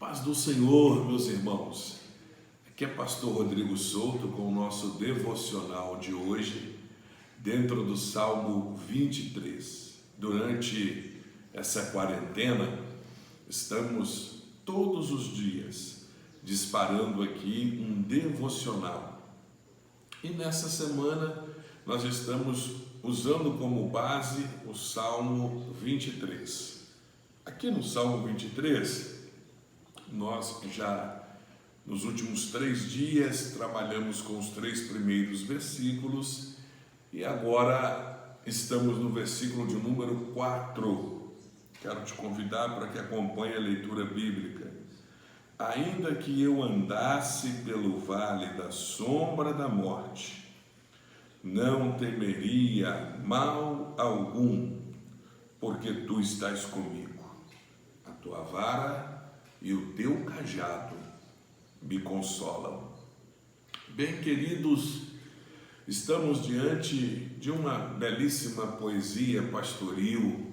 Paz do Senhor, meus irmãos. Aqui é Pastor Rodrigo Souto com o nosso devocional de hoje, dentro do Salmo 23. Durante essa quarentena, estamos todos os dias disparando aqui um devocional. E nessa semana, nós estamos usando como base o Salmo 23. Aqui no Salmo 23, nós já nos últimos 3 dias trabalhamos com os 3 primeiros versículos e agora estamos no versículo de número 4. Quero te convidar para que acompanhe a leitura bíblica. Ainda que eu andasse pelo vale da sombra da morte, não temeria mal algum, porque tu estás comigo. A tua vara e o teu cajado me consolam. Bem, queridos, estamos diante de uma belíssima poesia pastoril,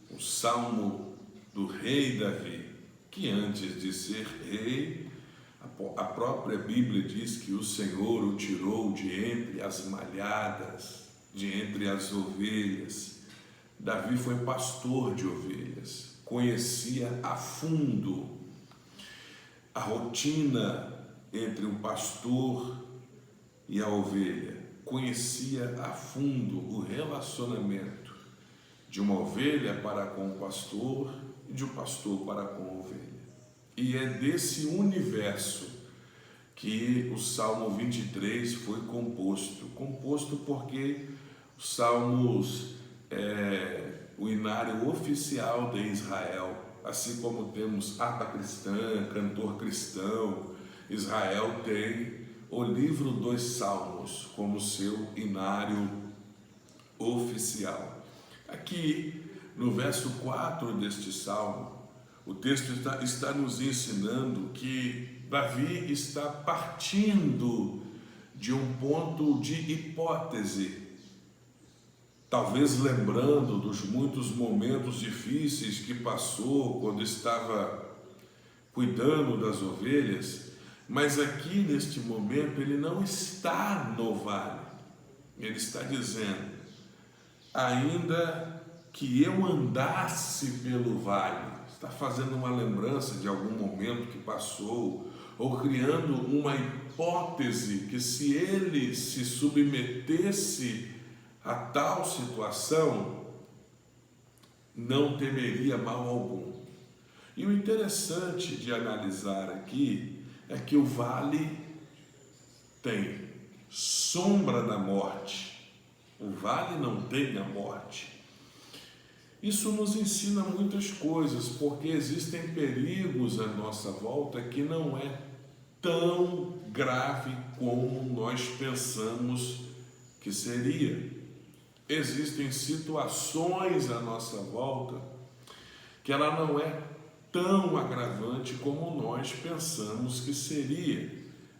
o Salmo do rei Davi, que antes de ser rei, a própria Bíblia diz que o Senhor o tirou de entre as malhadas, de entre as ovelhas. Davi foi pastor de ovelhas, conhecia a fundo a rotina entre o pastor e a ovelha, conhecia a fundo o relacionamento de uma ovelha para com o pastor e de um pastor para com a ovelha. E é desse universo que o Salmo 23 foi composto porque os Salmos o inário oficial de Israel. Assim como temos harpa cristã, cantor cristão, Israel tem o livro dos Salmos como seu inário oficial. Aqui, no verso 4 deste Salmo, o texto está nos ensinando que Davi está partindo de um ponto de hipótese, talvez lembrando dos muitos momentos difíceis que passou quando estava cuidando das ovelhas, mas aqui neste momento ele não está no vale. Ele está dizendo: ainda que eu andasse pelo vale, está fazendo uma lembrança de algum momento que passou, ou criando uma hipótese que se ele se submetesse a tal situação, não temeria mal algum. E o interessante de analisar aqui é que o vale tem sombra da morte. O vale não tem a morte. Isso nos ensina muitas coisas, porque existem perigos à nossa volta que não é tão grave como nós pensamos que seria. Existem situações à nossa volta que ela não é tão agravante como nós pensamos que seria.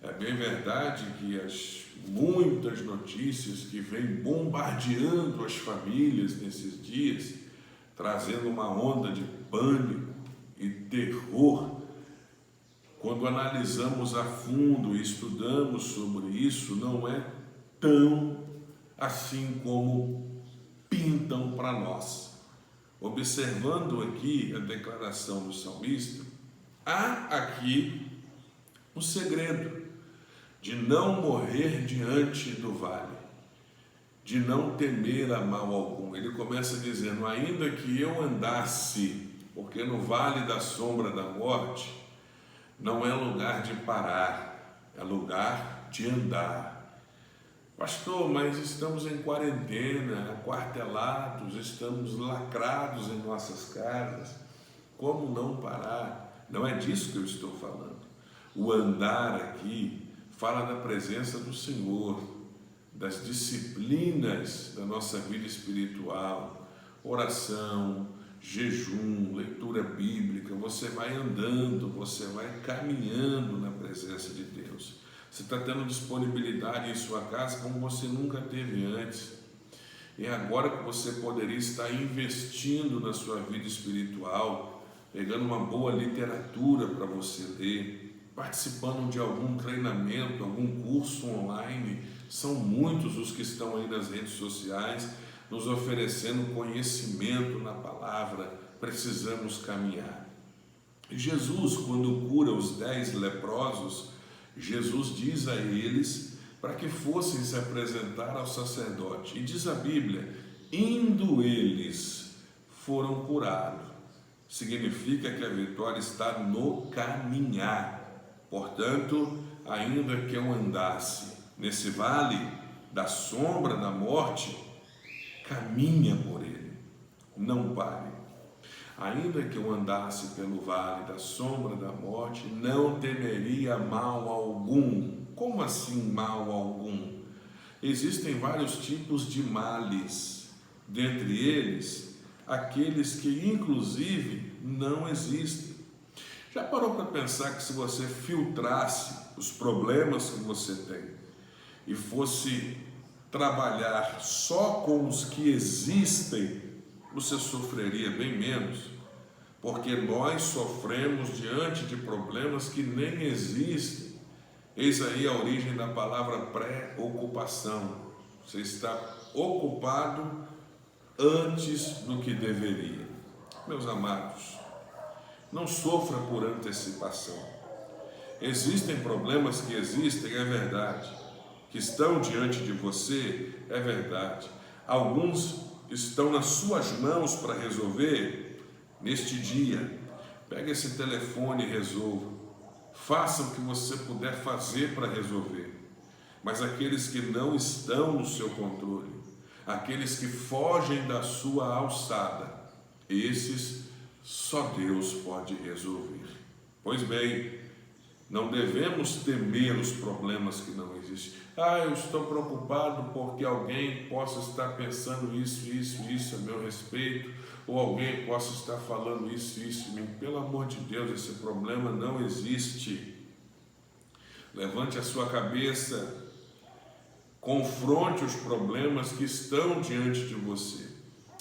É bem verdade que as muitas notícias que vêm bombardeando as famílias nesses dias, trazendo uma onda de pânico e terror, quando analisamos a fundo e estudamos sobre isso, não é tão assim como pintam para nós. Observando aqui a declaração do salmista, há aqui um segredo de não morrer diante do vale, de não temer a mal algum. Ele começa dizendo: ainda que eu andasse, porque no vale da sombra da morte não é lugar de parar, é lugar de andar. Pastor, mas estamos em quarentena, aquartelados, estamos lacrados em nossas casas, como não parar? Não é disso que eu estou falando. O andar aqui fala da presença do Senhor, das disciplinas da nossa vida espiritual, oração, jejum, leitura bíblica. Você vai andando, você vai caminhando na presença de Deus. Você está tendo disponibilidade em sua casa como você nunca teve antes. E agora que você poderia estar investindo na sua vida espiritual, pegando uma boa literatura para você ler, participando de algum treinamento, algum curso online. São muitos os que estão aí nas redes sociais nos oferecendo conhecimento na palavra. Precisamos caminhar. Jesus, quando cura os 10 leprosos, Jesus diz a eles para que fossem se apresentar ao sacerdote. E diz a Bíblia, indo eles, foram curados. Significa que a vitória está no caminhar. Portanto, ainda que eu andasse nesse vale da sombra da morte, caminha por ele, não pare. Ainda que eu andasse pelo vale da sombra da morte, não temeria mal algum. Como assim mal algum? Existem vários tipos de males, dentre eles, aqueles que inclusive não existem. Já parou para pensar que se você filtrasse os problemas que você tem e fosse trabalhar só com os que existem, você sofreria bem menos? Porque nós sofremos diante de problemas que nem existem. Eis aí a origem da palavra preocupação. Você está ocupado antes do que deveria. Meus amados, não sofra por antecipação. Existem problemas que existem, é verdade. Que estão diante de você, é verdade. Alguns estão nas suas mãos para resolver neste dia. Pegue esse telefone e resolva. Faça o que você puder fazer para resolver. Mas aqueles que não estão no seu controle, aqueles que fogem da sua alçada, esses só Deus pode resolver. Pois bem, não devemos temer os problemas que não existem. Eu estou preocupado porque alguém possa estar pensando isso a meu respeito, ou alguém possa estar falando isso em mim. Pelo amor de Deus, esse problema não existe. Levante a sua cabeça, confronte os problemas que estão diante de você.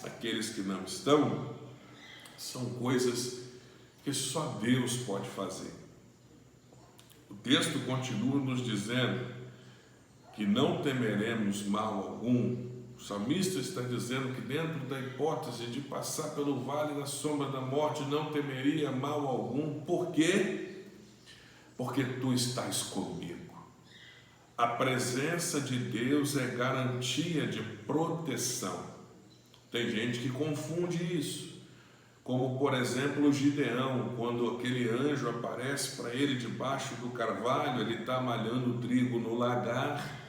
Aqueles que não estão, são coisas que só Deus pode fazer. O texto continua nos dizendo que não temeremos mal algum. O salmista está dizendo que dentro da hipótese de passar pelo vale da sombra da morte, não temeria mal algum. Por quê? Porque tu estás comigo. A presença de Deus é garantia de proteção. Tem gente que confunde isso. Como, por exemplo, o Gideão, quando aquele anjo aparece para ele debaixo do carvalho, ele está malhando trigo no lagar,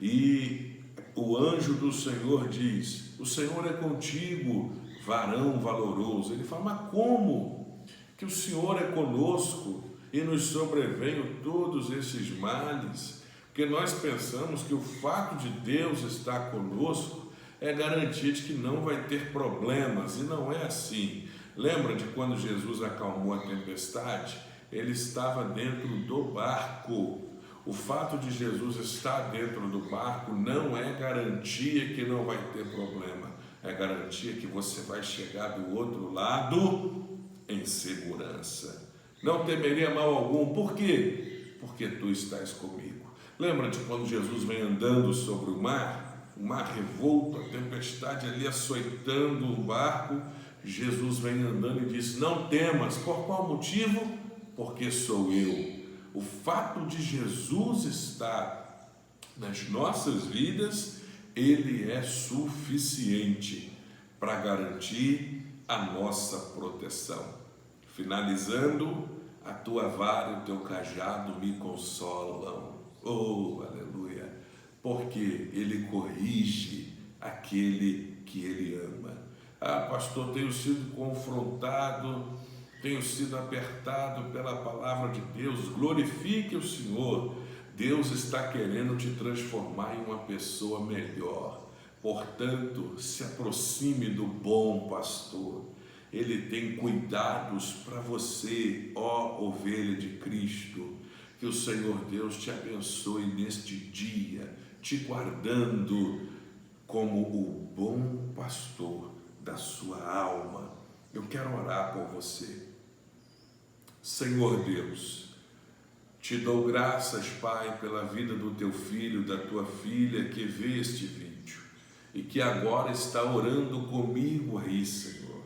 e o anjo do Senhor diz, o Senhor é contigo, varão valoroso. Ele fala, mas como que o Senhor é conosco e nos sobrevenham todos esses males? Porque nós pensamos que o fato de Deus estar conosco é garantia de que não vai ter problemas, e não é assim. Lembra de quando Jesus acalmou a tempestade? Ele estava dentro do barco. O fato de Jesus estar dentro do barco não é garantia que não vai ter problema. É garantia que você vai chegar do outro lado em segurança. Não temeria mal algum. Por quê? Porque tu estás comigo. Lembra de quando Jesus vem andando sobre o mar revolto, a tempestade ali açoitando o barco? Jesus vem andando e diz, não temas. Por qual motivo? Porque sou eu. O fato de Jesus estar nas nossas vidas, ele é suficiente para garantir a nossa proteção. Finalizando, a tua vara e o teu cajado me consolam. Oh, aleluia! Porque ele corrige aquele que ele ama. Pastor, tenho sido confrontado, tenho sido apertado pela palavra de Deus. Glorifique o Senhor. Deus está querendo te transformar em uma pessoa melhor. Portanto, se aproxime do bom pastor. Ele tem cuidados para você, ó ovelha de Cristo. Que o Senhor Deus te abençoe neste dia, te guardando como o bom pastor da sua alma. Eu quero orar por você. Senhor Deus, te dou graças, Pai, pela vida do teu filho, da tua filha que vê este vídeo e que agora está orando comigo aí, Senhor.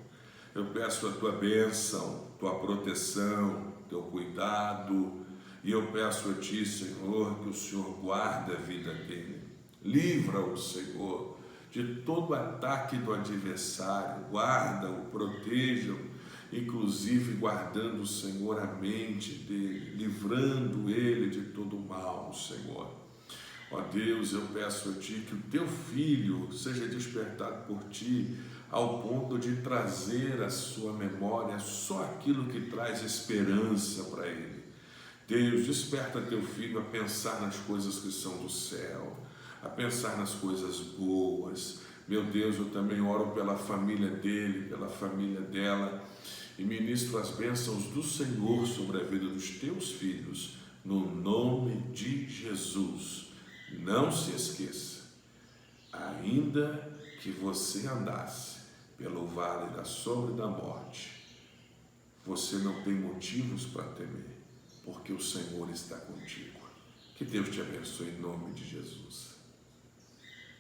Eu peço a tua bênção, tua proteção, teu cuidado, e eu peço a ti, Senhor, que o Senhor guarde a vida dele. Livra-o, Senhor, de todo ataque do adversário, guarda-o, proteja-o, inclusive guardando, Senhor, a mente dele, livrando ele de todo mal, Senhor. Ó Deus, eu peço a Ti que o Teu Filho seja despertado por Ti ao ponto de trazer à sua memória só aquilo que traz esperança para ele. Deus, desperta Teu Filho a pensar nas coisas que são do céu, a pensar nas coisas boas. Meu Deus, eu também oro pela família dele, pela família dela, e ministro as bênçãos do Senhor sobre a vida dos Teus filhos, no nome de Jesus. Não se esqueça, ainda que você andasse pelo vale da sombra e da morte, você não tem motivos para temer, porque o Senhor está contigo. Que Deus te abençoe em nome de Jesus.